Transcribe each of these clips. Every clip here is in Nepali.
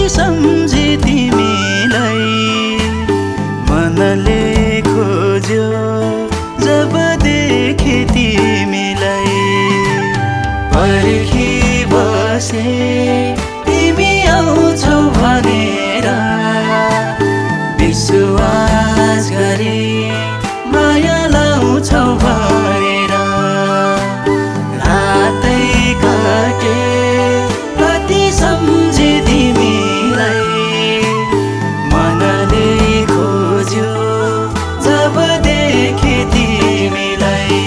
सम्झे तिमीलाई मनले खोज्यो जब देखे तिमीलाई पर्खी बसे तिमी आउँछौ भनेर विश्वास गरे माया लाउँछौ भनेर रातै काटे कति सम्झे तिमीलाई मनले खोज्यो जब देखे तिमीलाई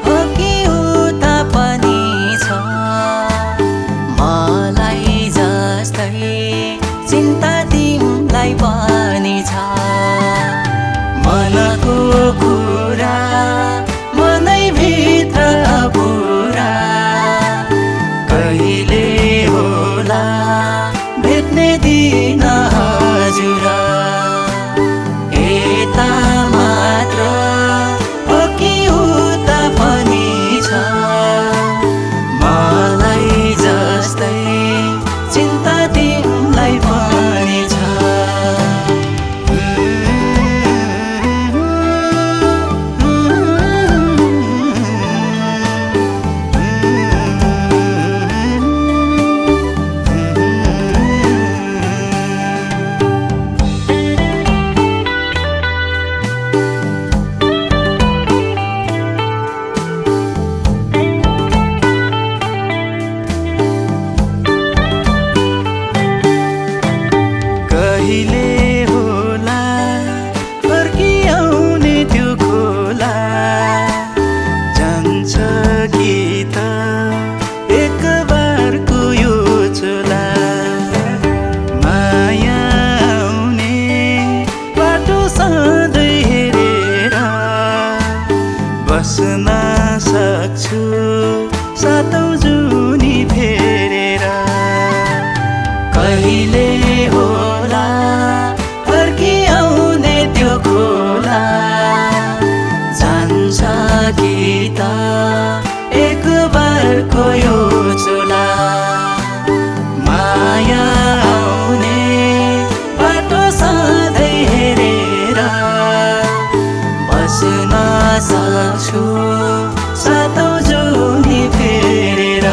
हो कि उता पनि छ मलाई जस्तै चिन्ता तिमीलाई पनि छ मनको कुरा मनै भित्र पुरा कहिले होला भेट्ने दिन हजुर यता मात्र मलाई जस्तै चिन्ता तिमीलाई पनि छ कहिले होला फर्किआउने त्यो खोला जान्छ कि त एक बारको यो चोला माया आउने बाटो सधैँ हेरेर बस्न सक्छु सातौं जुनी फेरेर कहिले होला फर्किआउने त्यो खोला जान्छ कि त एक बारको यो चोला माया आउने बाटो सधैँ हेरेर बस्न सक्छु सातौं जुनी फेरेर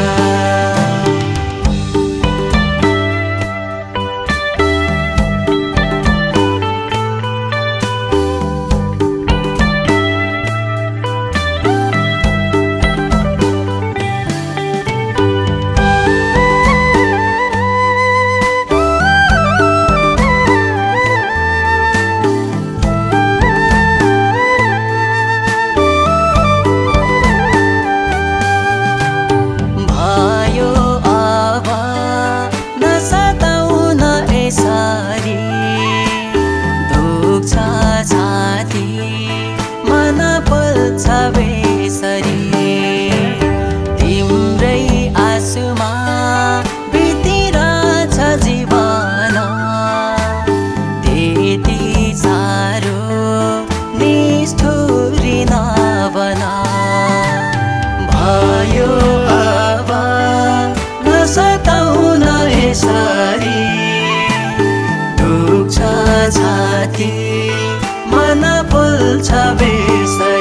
तिम्रै आँसुमा बितिरहेछ जीवन त्यति साह्रो निष्ठुरी नबन भयो अब नसताउन यसरी दुख्छ छाती मन पोल्छ बेसरी